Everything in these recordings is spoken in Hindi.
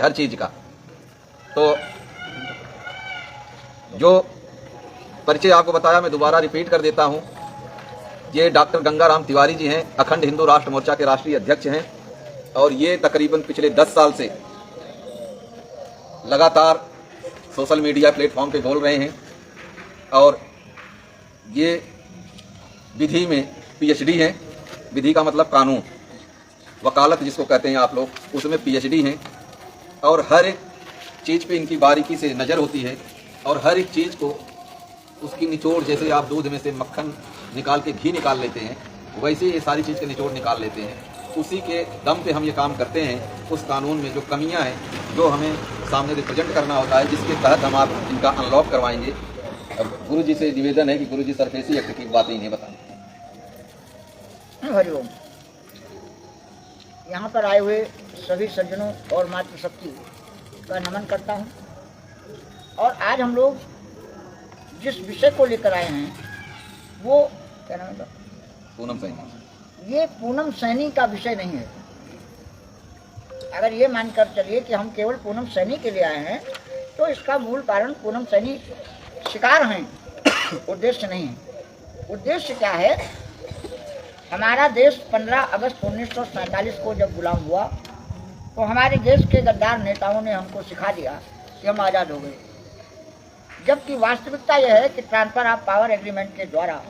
हर चीज का। तो जो परिचय आपको बताया मैं दोबारा रिपीट कर देता हूं। ये डॉक्टर गंगाराम तिवारी जी हैं, अखंड हिंदू राष्ट्र मोर्चा के राष्ट्रीय अध्यक्ष हैं और ये तकरीबन पिछले 10 साल से लगातार सोशल मीडिया प्लेटफॉर्म पे बोल रहे हैं और ये विधि में पीएचडी हैं। विधि का मतलब कानून, वकालत जिसको कहते हैं आप लोग, उसमें पीएचडी हैं और हर एक चीज़ पे इनकी बारीकी से नज़र होती है और हर एक चीज़ को उसकी निचोड़, जैसे आप दूध में से मक्खन निकाल के घी निकाल लेते हैं, वैसे ये सारी चीज़ के निचोड़ निकाल लेते हैं। उसी के दम पे हम ये काम करते हैं। उस कानून में जो कमियां हैं, जो हमें सामने रिप्रेजेंट करना होता है, जिसके तहत हम आप इनका अनलॉक करवाएंगे। अब गुरु जी से निवेदन है कि गुरु जी सरफेसी एक्ट की बातें इन्हें बताएं। हरिओम। यहाँ पर आए हुए सभी सज्जनों और मातृशक्ति का नमन करता हूँ। और आज हम लोग जिस विषय को लेकर आए हैं वो क्या नाम है? पूनम सैनी। ये पूनम सैनी का विषय नहीं है। अगर ये मानकर चलिए कि हम केवल पूनम सैनी के लिए आए हैं तो इसका मूल कारण पूनम सैनी शिकार हैं, उद्देश्य नहीं है। उद्देश्य क्या है? हमारा देश 15 अगस्त 1947 को जब गुलाम हुआ तो हमारे देश के गद्दार नेताओं ने हमको सिखा दिया कि हम आज़ाद हो गए, जबकि वास्तविकता यह है कि ट्रांसफर ऑफ पावर एग्रीमेंट के द्वारा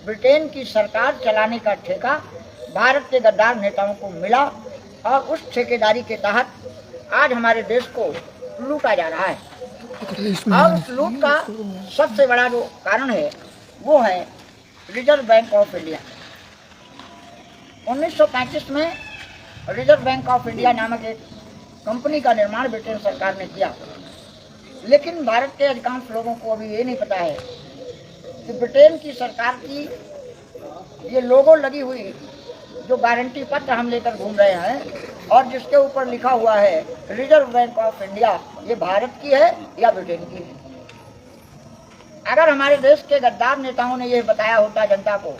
ब्रिटेन की सरकार चलाने का ठेका भारत के गद्दार नेताओं को मिला और उस ठेकेदारी के तहत आज हमारे देश को लूटा जा रहा है। और उस लूट का सबसे बड़ा जो कारण है वो है रिजर्व बैंक ऑफ इंडिया। 1935 में रिजर्व बैंक ऑफ इंडिया नामक एक कंपनी का निर्माण ब्रिटेन सरकार ने किया, लेकिन भारत के अधिकांश लोगों को अभी ये नहीं पता है कि ब्रिटेन की सरकार की ये लोगो लगी हुई जो गारंटी पत्र हम लेकर घूम रहे हैं और जिसके ऊपर लिखा हुआ है रिजर्व बैंक ऑफ इंडिया, ये भारत की है या ब्रिटेन की है? अगर हमारे देश के गद्दार नेताओं ने ये बताया होता जनता को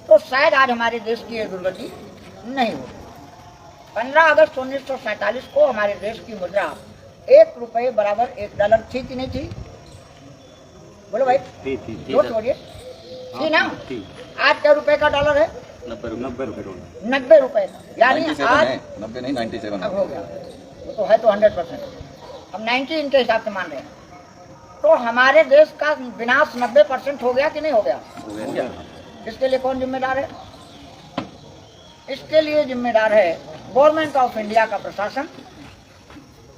तो शायद आज हमारे देश की ये दुर्गति नहीं होती। 15 अगस्त 1947 को हमारे देश की मुद्रा 1 रुपये बराबर $1 थी कि नहीं थी? बोलो भाई। थी। बोलिए। थी ना? आज क्या रुपए का डॉलर है? 90 रुपए का। यानी आज 90 नहीं 97 अब हो गया। वो तो है तो 100%। अब 90 इनके हिसाब से मान रहे हैं। तो हमारे देश का विनाश 90% हो गया कि नहीं हो गया? इसके लिए कौन जिम्मेदार है? इसके लिए जिम्मेदार है गवर्नमेंट ऑफ इंडिया का प्रशासन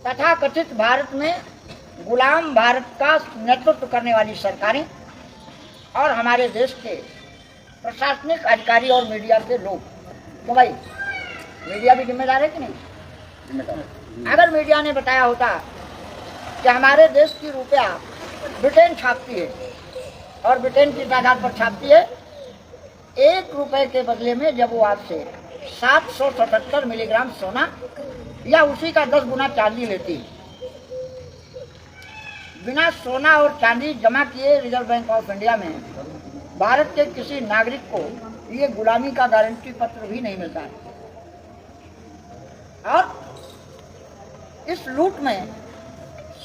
तथा कथित भारत में गुलाम भारत का नेतृत्व करने वाली सरकारें और हमारे देश के प्रशासनिक अधिकारी और मीडिया के लोग। तो भाई मीडिया भी जिम्मेदार है कि नहीं? जिम्मेदार। अगर मीडिया ने बताया होता कि हमारे देश की रुपया ब्रिटेन छापती है और ब्रिटेन की तादाद पर छापती है, 1 रुपए के बदले में जब वो आपसे 777 मिलीग्राम सोना या उसी का 10 गुना चांदी लेती, बिना सोना और चांदी जमा किए रिजर्व बैंक ऑफ इंडिया में भारत के किसी नागरिक को ये गुलामी का गारंटी पत्र भी नहीं मिलता है। और इस लूट में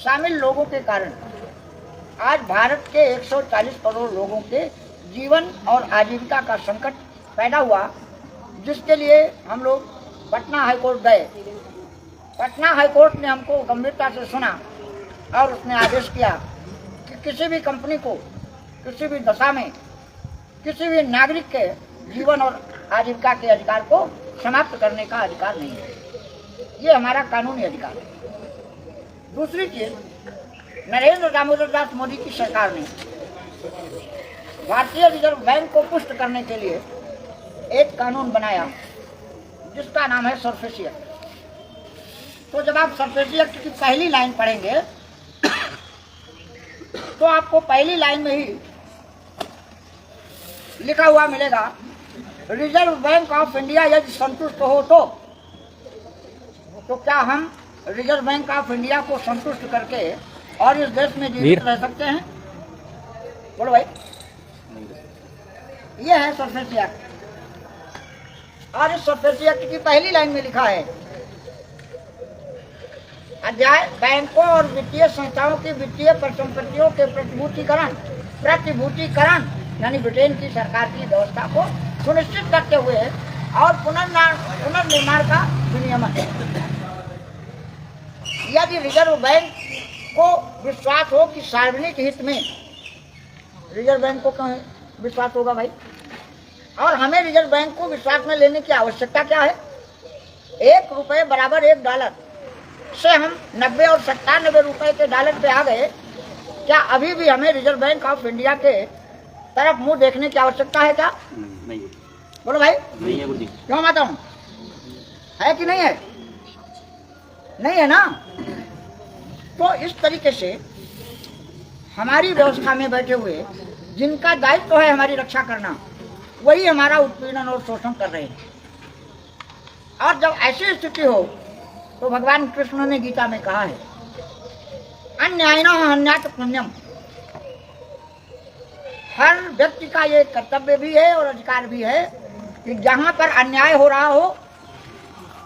शामिल लोगों के कारण आज भारत के 140 करोड़ लोगों के जीवन और आजीविका का संकट पैदा हुआ, जिसके लिए हम लोग पटना हाईकोर्ट गए। पटना हाईकोर्ट ने हमको गंभीरता से सुना और उसने आदेश किया कि किसी भी कंपनी को किसी भी दशा में किसी भी नागरिक के जीवन और आजीविका के अधिकार को समाप्त करने का अधिकार नहीं है। ये हमारा कानूनी अधिकार है। दूसरी चीज, नरेंद्र दामोदर दास मोदी की सरकार ने भारतीय रिजर्व बैंक को पुष्ट करने के लिए एक कानून बनाया जिसका नाम है सरफेसी एक्ट। तो जब आप सरफेसी एक्ट की पहली लाइन पढ़ेंगे तो आपको पहली लाइन में ही लिखा हुआ मिलेगा, रिजर्व बैंक ऑफ इंडिया यदि संतुष्ट हो तो क्या हम रिजर्व बैंक ऑफ इंडिया को संतुष्ट करके और इस देश में जीवित रह सकते हैं? बोलो भाई। ये है सरफेसी एक्ट और इस सरफेसी एक्ट की पहली लाइन में लिखा है अध्याय बैंकों और वित्तीय संस्थाओं की वित्तीय परिसंपत्तियों के प्रतिभूतिकरण यानी ब्रिटेन की सरकार की व्यवस्था को सुनिश्चित करते हुए और पुनर्निर्माण का विनियमन। यदि रिजर्व बैंक को विश्वास हो कि सार्वजनिक हित में, रिजर्व बैंक को क्यों विश्वास होगा भाई, और हमें रिजर्व बैंक को विश्वास में लेने की आवश्यकता क्या है? 1 रुपये बराबर 1 डॉलर से हम 90 और 97 रुपए के डॉलर पे आ गए। क्या अभी भी हमें रिजर्व बैंक ऑफ इंडिया के तरफ मुंह देखने की आवश्यकता है क्या? नहीं। बोलो भाई। नहीं है गुरुजी। क्यों माता हूँ, है कि नहीं है? नहीं है ना। तो इस तरीके से हमारी व्यवस्था में बैठे हुए जिनका दायित्व है हमारी रक्षा करना, वही हमारा उत्पीड़न और शोषण कर रहे हैं। और जब ऐसी स्थिति हो तो भगवान कृष्ण ने गीता में कहा है, अन्यायिनो हन्यात पुण्यम। हर व्यक्ति का ये कर्तव्य भी है और अधिकार भी है कि जहाँ पर अन्याय हो रहा हो,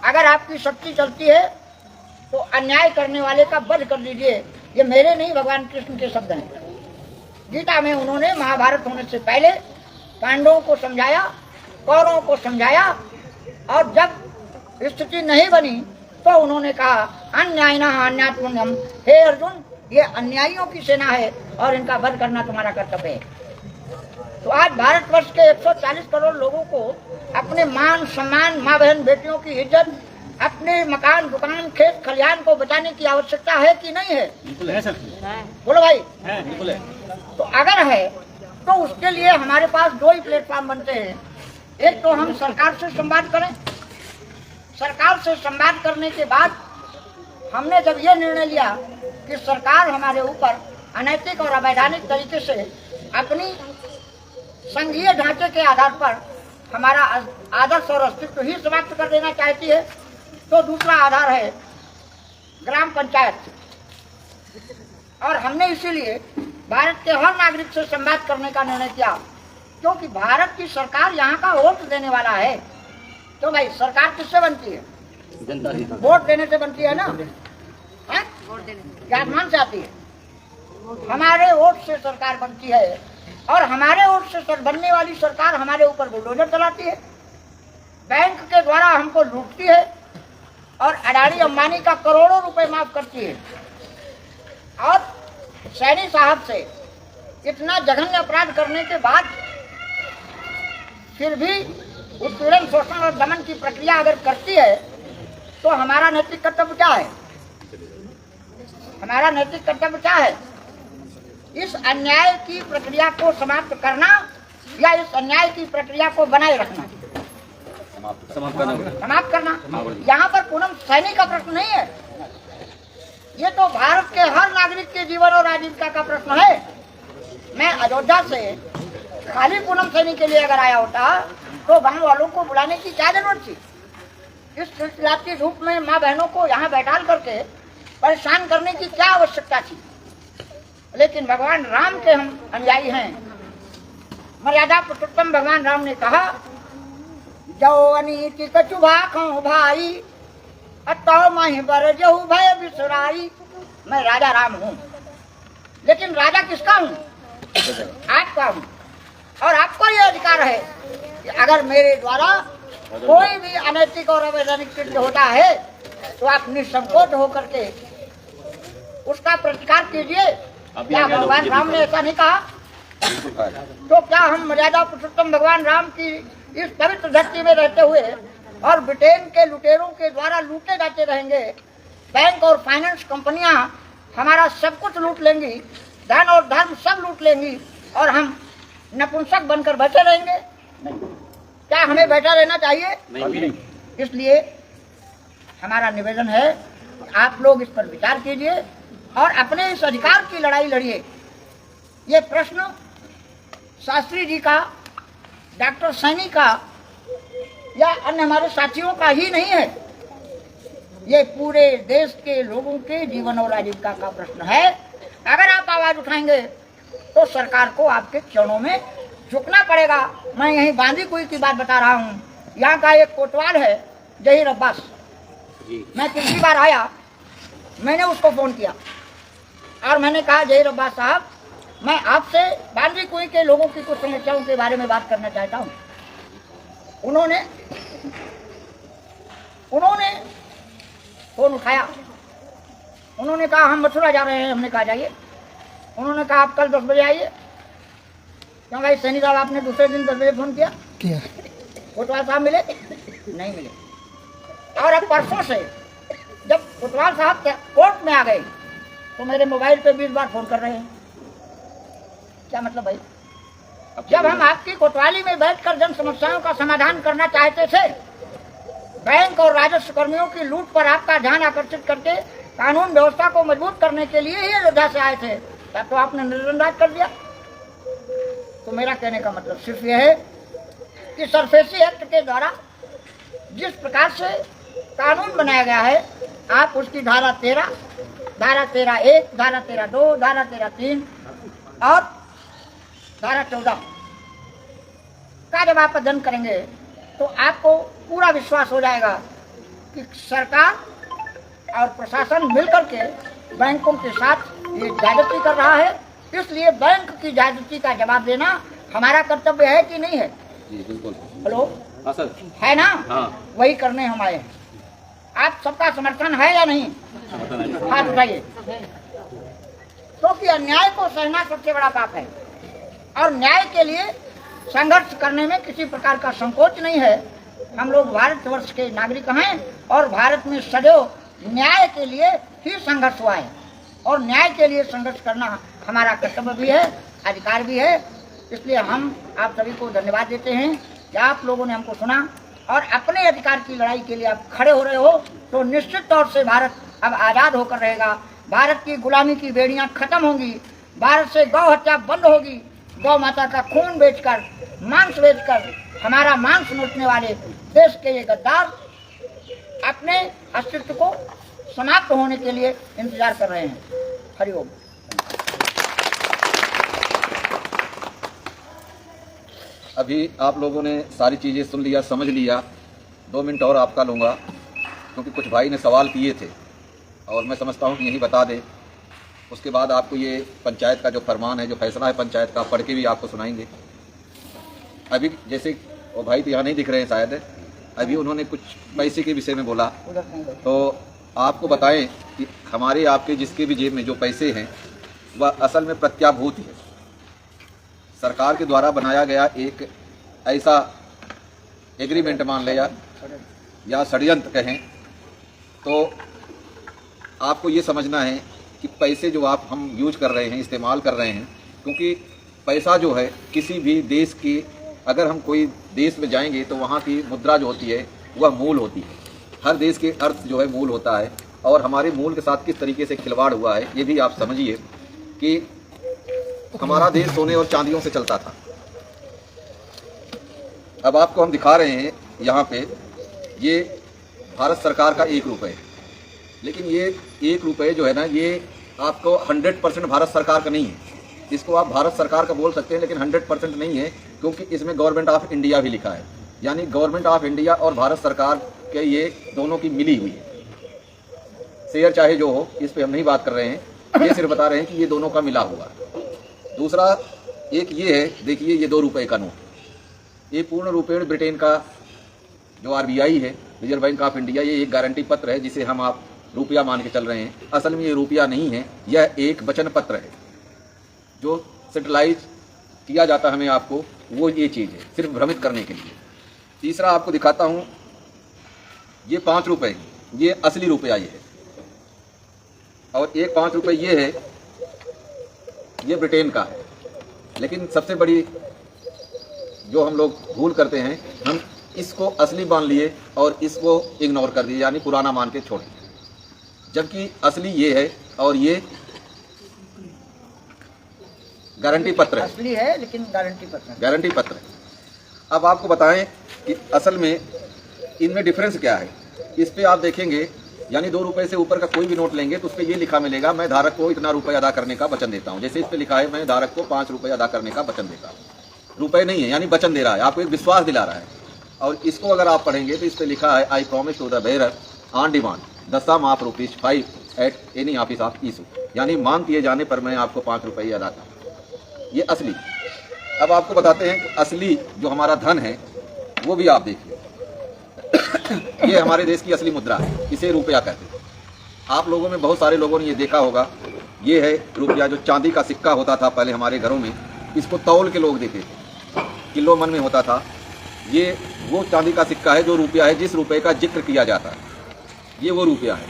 अगर आपकी शक्ति चलती है तो अन्याय करने वाले का वध कर दीजिए। ये मेरे नहीं, भगवान कृष्ण के शब्द हैं। गीता में उन्होंने महाभारत होने से पहले पांडवों को समझाया, कौरवों को समझाया, और जब स्थिति नहीं बनी तो उन्होंने कहा अन्यायिना अन्यात् पुण्यम। हे अर्जुन, ये अन्यायियों की सेना है और इनका वध करना तुम्हारा कर्तव्य है। तो आज भारतवर्ष के 140 करोड़ लोगों को अपने मान सम्मान, माँ बहन बेटियों की इज्जत, अपने मकान दुकान खेत खलिहान को बचाने की आवश्यकता है कि नहीं है? बिल्कुल है सर। बोलो भाई। है, बिल्कुल है। तो अगर है तो उसके लिए हमारे पास 2 ही प्लेटफॉर्म बनते हैं। एक तो हम सरकार से संवाद करें। सरकार से संवाद करने के बाद हमने जब ये निर्णय लिया कि सरकार हमारे ऊपर अनैतिक और अवैधानिक तरीके से अपनी संघीय ढांचे के आधार पर हमारा आदर्श और अस्तित्व ही समाप्त कर देना चाहती है, तो दूसरा आधार है ग्राम पंचायत। और हमने इसीलिए भारत के हर नागरिक से संवाद करने का निर्णय किया, क्योंकि भारत की सरकार यहाँ का वोट देने वाला है। तो भाई सरकार किससे बनती है? जनता ही। वोट देने से बनती है ना, है? क्या आसमान से आती है? हमारे वोट से सरकार बनती है, और हमारे वोट से बनने वाली सरकार हमारे ऊपर बुलडोजर चलाती है, बैंक के द्वारा हमको लूटती है, और अडानी अंबानी का करोड़ों रुपए माफ करती है। और सैनी साहब से इतना जघन्य अपराध करने के बाद फिर भी उत्पीड़न, शोषण और दमन की प्रक्रिया अगर करती है तो हमारा नैतिक कर्तव्य क्या है? हमारा नैतिक कर्तव्य क्या है? इस अन्याय की प्रक्रिया को समाप्त करना या इस अन्याय की प्रक्रिया को बनाए रखना? समाप्त करना। यहाँ पर पूनम सैनी का प्रश्न नहीं है, ये तो भारत के हर नागरिक के जीवन और आजीविका का प्रश्न है। मैं अयोध्या से खाली पूनम सैनी के लिए अगर आया होता तो गांव वालों को बुलाने की क्या जरूरत थी? इस सिलसिलाती धूप में माँ बहनों को यहाँ बैठाल करके परेशान करने की क्या आवश्यकता थी? लेकिन भगवान राम के हम अनुयायी हैं। मर्यादा पुरुषोत्तम भगवान राम ने कहा, जो अनीति कछु भाखों भाई अतो महि बर जहु भय बिसराई। मैं राजा राम हूँ, लेकिन राजा किसका हूँ? आपका हूँ। और आपको ये अधिकार है कि अगर मेरे द्वारा कोई भी अनैतिक और अवैधानिक कृत्य होता है तो आप निसंकोच होकर के उसका प्रतिकार कीजिए। क्या भगवान राम ने ऐसा नहीं कहा? तो क्या हम मर्यादा पुरुषोत्तम भगवान राम की इस पवित्र धरती में रहते हुए और ब्रिटेन के लुटेरों के द्वारा लूटे जाते रहेंगे? बैंक और फाइनेंस कंपनियां हमारा सब कुछ लूट लेंगी, धन और धर्म सब लूट लेंगी, और हम नपुंसक बनकर बैठे रहेंगे? क्या हमें बैठा रहना चाहिए? नहीं। इसलिए हमारा निवेदन है कि आप लोग इस पर विचार कीजिए और अपने इस अधिकार की लड़ाई लड़िए। ये प्रश्न शास्त्री जी का, डॉक्टर सैनी का या अन्य हमारे साथियों का ही नहीं है, ये पूरे देश के लोगों के जीवन और आजीविका का प्रश्न है। अगर आप आवाज उठाएंगे तो सरकार को आपके चरणों में झुकना पड़ेगा। मैं यहीं बांदी कुई की बात बता रहा हूँ। यहाँ का एक कोतवाल है जहीर अब्बास, मैं पिछली बार आया, मैंने उसको फ़ोन किया और मैंने कहा जहीर अब्बास साहब, मैं आपसे बांद्री कुई के लोगों की कुछ समस्याओं के बारे में बात करना चाहता हूँ। उन्होंने फ़ोन उठाया। उन्होंने कहा हम मथुरा जा रहे हैं। हमने कहा जाइए। उन्होंने कहा आप कल 10 बजे आइए। क्यों भाई सैनी साहब, आपने दूसरे दिन 10 बजे फ़ोन किया? कोतवाल साहब मिले? नहीं मिले। और अब परसों से जब कोतवाल साहब कोर्ट में आ गए तो मेरे मोबाइल पे 20 बार फ़ोन कर रहे हैं। क्या मतलब भाई? जब हम आपकी कोतवाली में बैठकर जन समस्याओं का समाधान करना चाहते थे, बैंक और राजस्व कर्मियों की लूट पर आपका ध्यान आकर्षित करके कानून व्यवस्था को मजबूत करने के लिए ही अयोध्या से आए थे, तब तो आपने नजरअंदाज कर दिया। तो मेरा कहने का मतलब सिर्फ यह है कि सरफेसी एक्ट के द्वारा जिस प्रकार से कानून बनाया गया है, आप उसकी धारा 13, धारा 13(1), धारा 13(2), धारा 13(3) और धारा 14 का जब आप अध्ययन करेंगे तो आपको पूरा विश्वास हो जाएगा कि सरकार और प्रशासन मिलकर के बैंकों के साथ ये ज्यादती कर रहा है। इसलिए बैंक की ज्यादती का जवाब देना हमारा कर्तव्य है कि नहीं है? जी बिल्कुल। हेलो, हाँ सर, है ना? हाँ। वही करने हम आए हैं। आप सबका समर्थन है या नहीं? हाथ उठाइए। क्योंकि अन्याय को सहना सबसे बड़ा पाप है और न्याय के लिए संघर्ष करने में किसी प्रकार का संकोच नहीं है। हम लोग भारतवर्ष के नागरिक हैं और भारत में सदैव न्याय के लिए ही संघर्ष हुआ है और न्याय के लिए संघर्ष करना हमारा कर्तव्य भी है, अधिकार भी है। इसलिए हम आप सभी को धन्यवाद देते हैं कि आप लोगों ने हमको सुना और अपने अधिकार की लड़ाई के लिए आप खड़े हो रहे हो। तो निश्चित तौर से भारत अब आज़ाद होकर रहेगा। भारत की गुलामी की बेड़ियां खत्म होंगी। भारत से गौ हत्या बंद होगी। गौ माता का खून बेचकर, मांस बेचकर हमारा मांस नोचने वाले देश के ये गद्दार अपने अस्तित्व को समाप्त होने के लिए इंतजार कर रहे हैं। हरिओम। अभी आप लोगों ने सारी चीज़ें सुन लिया, समझ लिया। 2 मिनट और आपका लूँगा क्योंकि कुछ भाई ने सवाल किए थे और मैं समझता हूँ कि यही बता दें। उसके बाद आपको ये पंचायत का जो फरमान है, जो फैसला है पंचायत का, पढ़ के भी आपको सुनाएंगे। अभी जैसे वो भाई तो यहाँ नहीं दिख रहे हैं शायद, अभी उन्होंने कुछ पैसे के विषय में बोला, तो आपको बताएं कि हमारे आपके जिसके भी जेब में जो पैसे हैं वह असल में प्रत्याभूत है। सरकार के द्वारा बनाया गया एक ऐसा एग्रीमेंट मान लिया या षड्यंत्र कहें, तो आपको ये समझना है कि पैसे जो हम यूज कर रहे हैं, इस्तेमाल कर रहे हैं, क्योंकि पैसा जो है किसी भी देश की, अगर हम कोई देश में जाएंगे तो वहाँ की मुद्रा जो होती है वह मूल होती है। हर देश के अर्थ जो है मूल होता है और हमारे मूल के साथ किस तरीके से खिलवाड़ हुआ है ये भी आप समझिए कि हमारा देश सोने और चांदियों से चलता था। अब आपको हम दिखा रहे हैं यहाँ पे, ये भारत सरकार का 1 रुपये, लेकिन ये 1 रुपये जो है ना, ये आपको 100% भारत सरकार का नहीं है। इसको आप भारत सरकार का बोल सकते हैं लेकिन 100% नहीं है, क्योंकि इसमें गवर्नमेंट ऑफ इंडिया भी लिखा है। यानी गवर्नमेंट ऑफ इंडिया और भारत सरकार के ये दोनों की मिली हुई है। शेयर चाहे जो हो, इस पर हम नहीं बात कर रहे हैं, ये सिर्फ बता रहे हैं कि ये दोनों का मिला हुआ। दूसरा एक ये है, देखिए ये 2 रुपये का नोट, ये पूर्ण रूपेण ब्रिटेन का जो RBI है, रिजर्व बैंक ऑफ इंडिया, ये एक गारंटी पत्र है जिसे हम आप रुपया मान के चल रहे हैं। असल में ये रुपया नहीं है, यह एक वचन पत्र है जो सेंट्रलाइज किया जाता है हमें आपको, वो ये चीज़ है सिर्फ भ्रमित करने के लिए। तीसरा आपको दिखाता हूँ, ये 5 रुपये, ये असली रुपया ये है, और एक 5 रुपये ये है, ये ब्रिटेन का है। लेकिन सबसे बड़ी जो हम लोग भूल करते हैं, हम इसको असली मान लिए और इसको इग्नोर कर दिए, यानी पुराना मान के छोड़े, जबकि असली ये है और ये गारंटी पत्र है। असली है लेकिन गारंटी पत्र है। अब आपको बताएं कि असल में इनमें डिफरेंस क्या है। इस पे आप देखेंगे, यानी 2 रुपये से ऊपर का कोई भी नोट लेंगे तो उस पर ये लिखा मिलेगा, मैं धारक को इतना रुपये अदा करने का वचन देता हूँ। जैसे इस पे लिखा है, मैं धारक को 5 रुपये अदा करने का वचन देता हूँ। रुपये नहीं है, यानी वचन दे रहा है, आपको एक विश्वास दिला रहा है। और इसको अगर आप पढ़ेंगे तो इस पे लिखा है, I promise to the bearer on demand the sum of ₹5 at any office of issue, यानी मांग किए जाने पर मैं आपको 5 रुपये अदा करूँ। ये असली। अब आपको बताते हैं कि असली जो हमारा धन है वो भी आप देखिए। ये हमारे देश की असली मुद्रा है, इसे रुपया कहते हैं। आप लोगों में बहुत सारे लोगों ने ये देखा होगा, ये है रुपया, जो चांदी का सिक्का होता था पहले हमारे घरों में, इसको तौल के लोग देते थे, किलो मन में होता था। ये वो चांदी का सिक्का है जो रुपया है, जिस रुपये का जिक्र किया जाता है, ये वो रुपया है।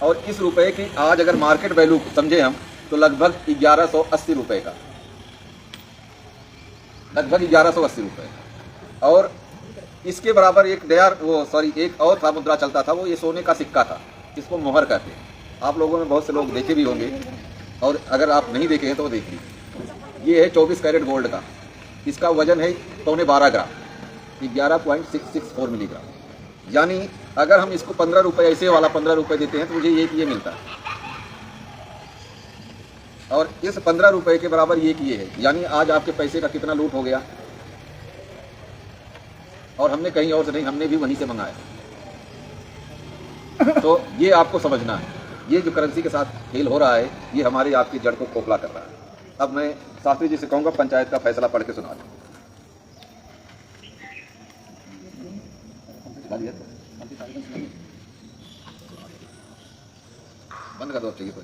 और इस रुपये की आज अगर मार्केट वैल्यू समझे हम तो लगभग 1180 रुपये का, लगभग 1180 रुपये। और इसके बराबर एक और था मुद्रा चलता था, वो ये सोने का सिक्का था, इसको मोहर कहते हैं। आप लोगों में बहुत से लोग देखे भी होंगे, और अगर आप नहीं देखे हैं तो देख लीजिए। ये है 24 कैरेट गोल्ड का, इसका वजन है 12.5 ग्राम, 11.664 मिलीग्राम। यानी अगर हम इसको 15 रुपये, ऐसे वाला 15 रुपये देते हैं तो मुझे ये मिलता है। और इस 15 रुपये के बराबर ये है, यानी आज आपके पैसे का कितना लूट हो गया। और हमने कहीं और से नहीं, हमने भी वहीं से मंगाया। तो ये आपको समझना है, ये जो करेंसी के साथ खेल हो रहा है, ये हमारी आपकी जड़ को खोखला कर रहा है। अब मैं शास्त्री जी से कहूँगा पंचायत का फैसला पढ़ के सुना दें। बंद कर दो, चाहिए तो।